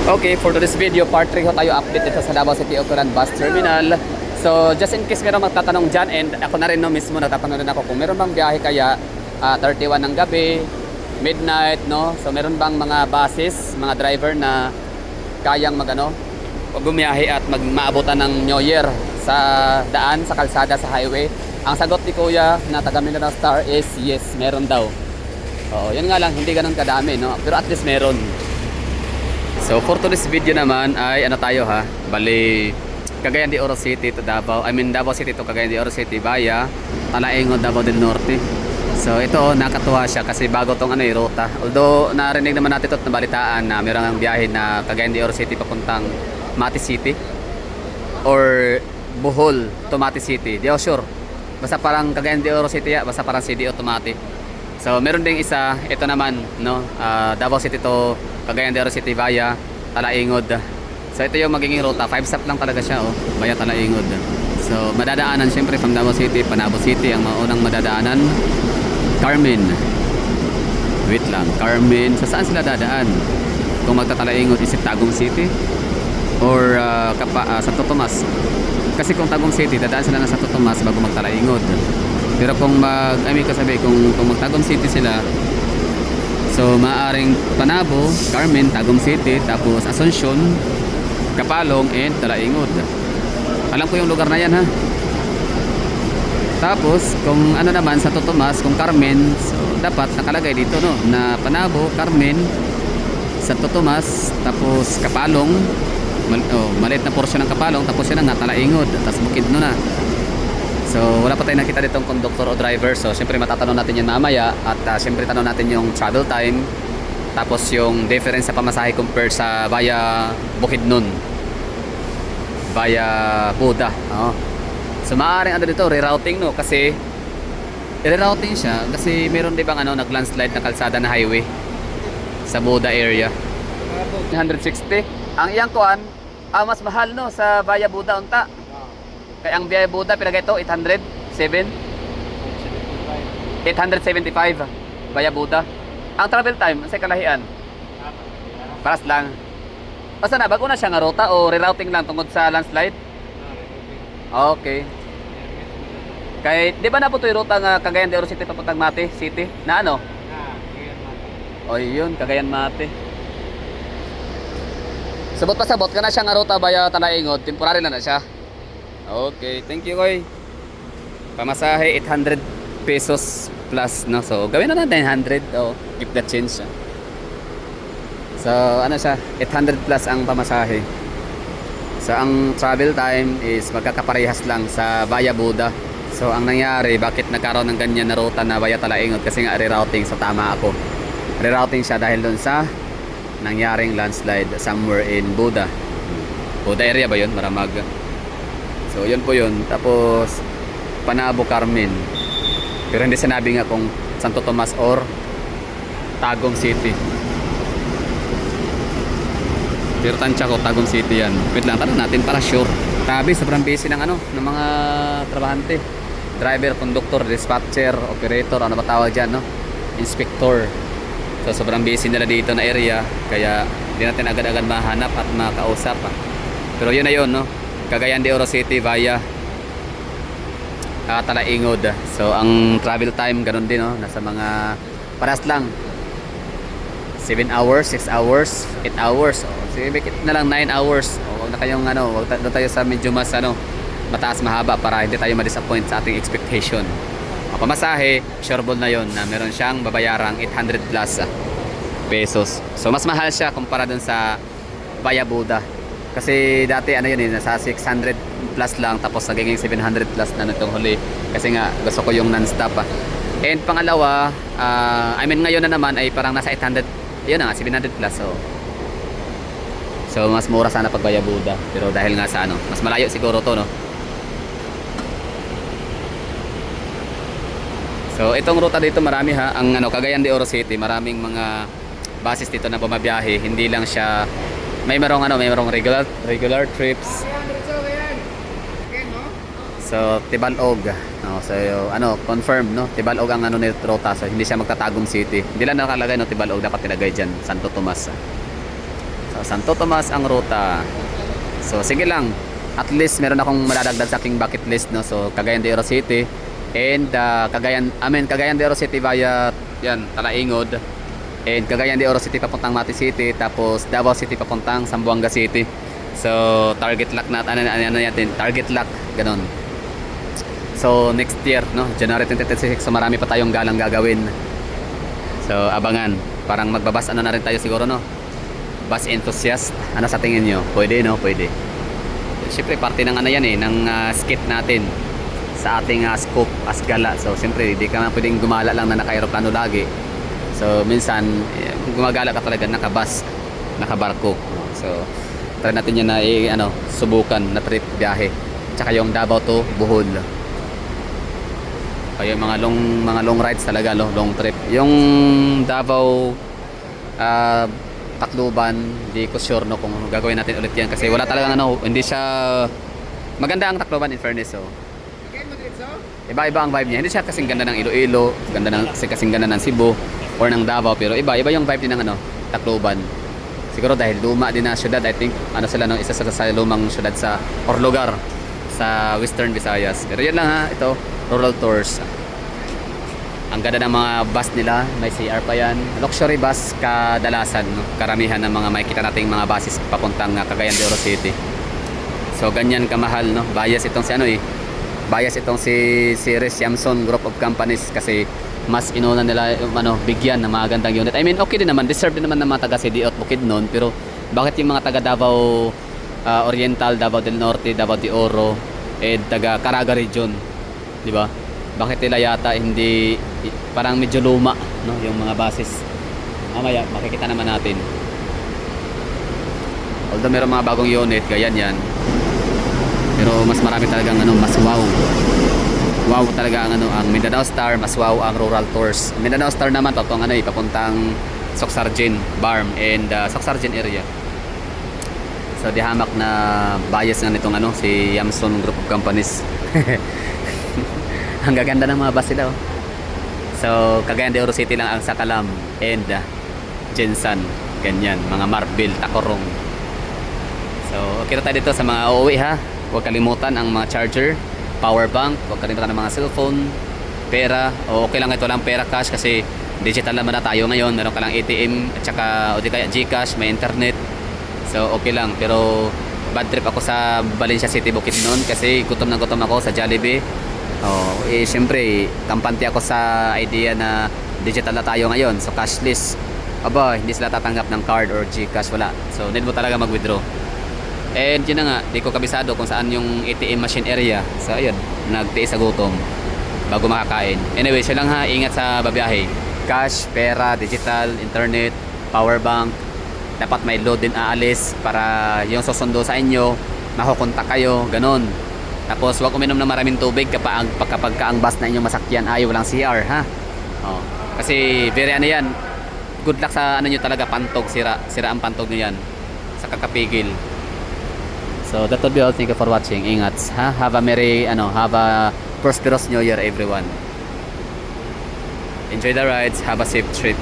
Okay, for today's video, part 3 ho tayo update dito sa Davao City Operan Bus Terminal. So, just in case meron magtatanong dyan, and ako na rin no, mismo nagtatanong rin ako kung meron bang biyahe kaya 31 ng gabi, midnight, no? So, meron bang mga buses, mga driver na kayang bumiyahe at maabutan ng New Year sa daan, sa kalsada, sa highway? Ang sagot ni Kuya na taga Mindanao Star is yes, meron daw. Oo, yun nga lang, hindi ganun kadami, no? Pero at least meron. So for today's video naman ay tayo ha, bali Cagayan de Oro City to Davao, Davao City to Cagayan de Oro City via Talaengon, Davao del Norte. So ito nakatuwa siya kasi bago tong ruta. Although narinig naman natin ito na balitaan na mayroong ang biyahe na Cagayan de Oro City papuntang Mati City or Bohol to Mati City. Di ako sure. Basta parang Cagayan de Oro City, basta parang CDO to Mati. So meron ding isa, ito naman no, Davao City to Cagayan de Oro City via Talaingod. So ito yung magiging ruta, 5 stop lang talaga siya via Talaingod. So madadaanan syempre from Davao City, Panabo City ang maunang madadaanan. Carmen. Wait lang, Carmen. So saan sila dadaan? Kung magtatalaingod is it Tagum City or Santo Tomas? Kasi kung Tagum City, dadaan sila na Santo Tomas bago magtalaingod. Pero kung kung mag-Tagum City sila, so maaring Panabo, Carmen, Tagum City, tapos Asuncion, Kapalong, and Talaingod. Alam ko yung lugar na yan ha. Tapos kung naman Santo Tomas, kung Carmen, so dapat nakalagay dito no, na Panabo, Carmen, Santo Tomas, tapos Kapalong, maliit na porsyon ng Kapalong, tapos yun nga Talaingod, tapos Bukidnon na. So wala pa tayong nakita ditong conductor o driver. So syempre matatanong natin yan mamaya. At syempre tanong natin yung travel time, tapos yung difference sa pamasahe compare sa via Bukidnon, via Buda. So maaaring dito rerouting no, kasi rerouting siya kasi meron di bang nag-landslide na kalsada na highway sa Buda area. 160 ang iyang kuan, mas mahal no sa via Buda unta. Kaya ang biyahe Buda pinagay ito 875 via Buda. Ang travel time sa kalahian paras lang. O sana bago na siya nga ruta o rerouting lang tungod sa landslide? Okay. Kay di ba na po 'to yung ruta nga Cagayan de Oro City papuntang Mati City na O yun, Cagayan Mati. Sabot pa sabot ka na siya nga ruta via Talaingod, temporary na siya. Okay, thank you Koy. Pamasahe 800 pesos plus no. So gawin na natin 900 keep the change. So siya 800 plus ang pamasahe. So ang travel time is magkakaparehas lang sa via Buda. So ang nangyari, bakit nagkaroon ng ganyan na ruta na via Talaingod? Kasi nga rerouting, so tama ako. Rerouting siya dahil doon sa nangyaring landslide somewhere in Buda. Buda area ba yun? Maramag. So yun po yun. Tapos Panabo, Carmen. Pero hindi sinabi nga kung Santo Tomas or Tagum City. Pero tansya ko Tagum City yan. Wait lang, tanong natin para sure. Grabe, sobrang busy ng ng mga trabahante. Driver, conductor, dispatcher, operator, ano ba tawag dyan no? Inspector. So sobrang busy nila dito na area. Kaya hindi natin agad-agad mahanap at makausap. Pero yun na yun no. Cagayan de Oro City via Talaingod. So ang travel time ganun din no, nasa mga paras lang 7 hours, 6 hours, 8 hours. Sige, make it na lang 9 hours. Wag na kayong wag na tayo sa medyo mas mataas mahaba para hindi tayo ma-disappoint sa ating expectation. Ang pamasahe, sureball na yon na meron siyang babayarang 800 plus pesos. So mas mahal siya kumpara dun sa via Buda. Kasi dati yun nasa 600 plus lang, tapos nagiging 700 plus na nitong huli. Kasi nga gusto ko yung non-stop And pangalawa, ngayon na naman ay parang nasa 800, yun na nga, 700 plus. So mas mura sana pag via Buda. Pero dahil nga sa mas malayo siguro to no. So itong ruta dito marami ha, ang Cagayan de Oro City, maraming mga buses dito na bumabiyahe. Hindi lang siya may merong regular trips. So Tibalog. So confirm no, Tibalog ang ni ruta. So hindi siya magtatagum City. Hindi lang nakalagay no Tibalog, dapat ilagay diyan Santo Tomas. So Santo Tomas ang ruta. So sige lang, at least meron akong madadagdag sa aking bucket list, no. So Cagayan de Oro City and Cagayan de Oro City via yan Talaingod, and Cagayan de Oro City papuntang Mati City, tapos Davao City papuntang Zamboanga City. So target lock natin, ano natin, target lock ganon. So next year, no, January 2026, so marami pa tayong galang gagawin. So abangan, parang magbabas ano na rin tayo siguro, no, bus enthusiast. Ano sa tingin nyo? Pwede, no? Pwede. Siyempre parte ng ano yan eh, ng skit natin sa ating scope as gala. So siyempre hindi ka pwedeng gumala lang na naka-aeroplano lagi. So minsan gumagala ka talaga nakabus, nakabarko. So try natin yan na subukan na trip, biyahe. Tsaka yung Davao to Bohol. Kaya mga long rides talaga, long trip. Yung Davao Tacloban, hindi ko sure, no, kung gagawin natin ulit yan kasi wala talagang hindi siya maganda ang Tacloban in fairness. So iba-iba ang vibe niya. Hindi siya kasing ganda ng Iloilo, kasing ganda ng Cebu or ng Davao, pero iba yung vibe din ng Tacloban. Siguro dahil luma din na syudad, I think sila, no, isa sa lumang syudad sa or lugar sa Western Visayas. Pero yan lang ha, ito rural tours. Ang ganda ng mga bus nila, may CR pa yan. Luxury bus kadalasan, no? Karamihan ng mga makikita nating mga buses papuntang Cagayan de Oro City. So ganyan kamahal, no? Bias itong si Riz Yamson Group of Companies kasi mas inuna nila bigyan ng mga gandang unit. I mean, okay din naman, deserve din naman ng mga taga CDO at Bukidnon, pero bakit yung mga taga Davao Oriental, Davao del Norte, Davao de Oro, taga Caraga region, di ba? Bakit nila yata hindi parang medyo luma, no, yung mga buses. Mamaya makikita naman natin. Although meron mga bagong unit, ganyan yan. Pero mas marami talagang mas wow. Wow talaga ang ang Mindanao Star, mas wow ang rural tours. Mindanao Star naman papuntang Socsargen, Barm and Socsargen area. So di hamak na bias nga nitong si Yamson Group of Companies. Ang gaganda ng mga bus nila, oh. So Cagayan de Oro City lang ang Sakalam and Jensan, ganyan, mga Marbil, Tacorong. So okay na tayo dito sa mga uuwi ha. Huwag kalimutan ang mga charger, power bank, huwag kalimutan ang mga cellphone, pera, o okay lang ito lang pera cash kasi digital naman na tayo ngayon. Meron ka lang ATM at saka o di kaya GCash, may internet. So okay lang, pero bad trip ako sa Valencia City, Bukidnon kasi gutom na gutom ako sa Jollibee. Siyempre kampante ako sa idea na digital na tayo ngayon, so cashless. Aba, hindi sila tatanggap ng card or GCash, wala. So need mo talaga mag-withdraw. And yun na nga, di ko kabisado kung saan yung ATM machine area. So ayun, nagtiis sa gutom bago makakain. Anyway, siya lang ha, ingat sa babiyahe. Cash, pera, digital, internet, power bank. Dapat may load din aalis para yung susundo sa inyo, makukontak kayo, ganun. Tapos huwag uminom ng maraming tubig kapag ang bus na inyong masakyan ay walang CR, ha. Kasi very yan, good luck sa nyo talaga, pantog, sira ang pantog nyo yan sa kakapigil. So that would be all. Thank you for watching. Ingat ha. Have a prosperous new year everyone. Enjoy the rides. Have a safe trip.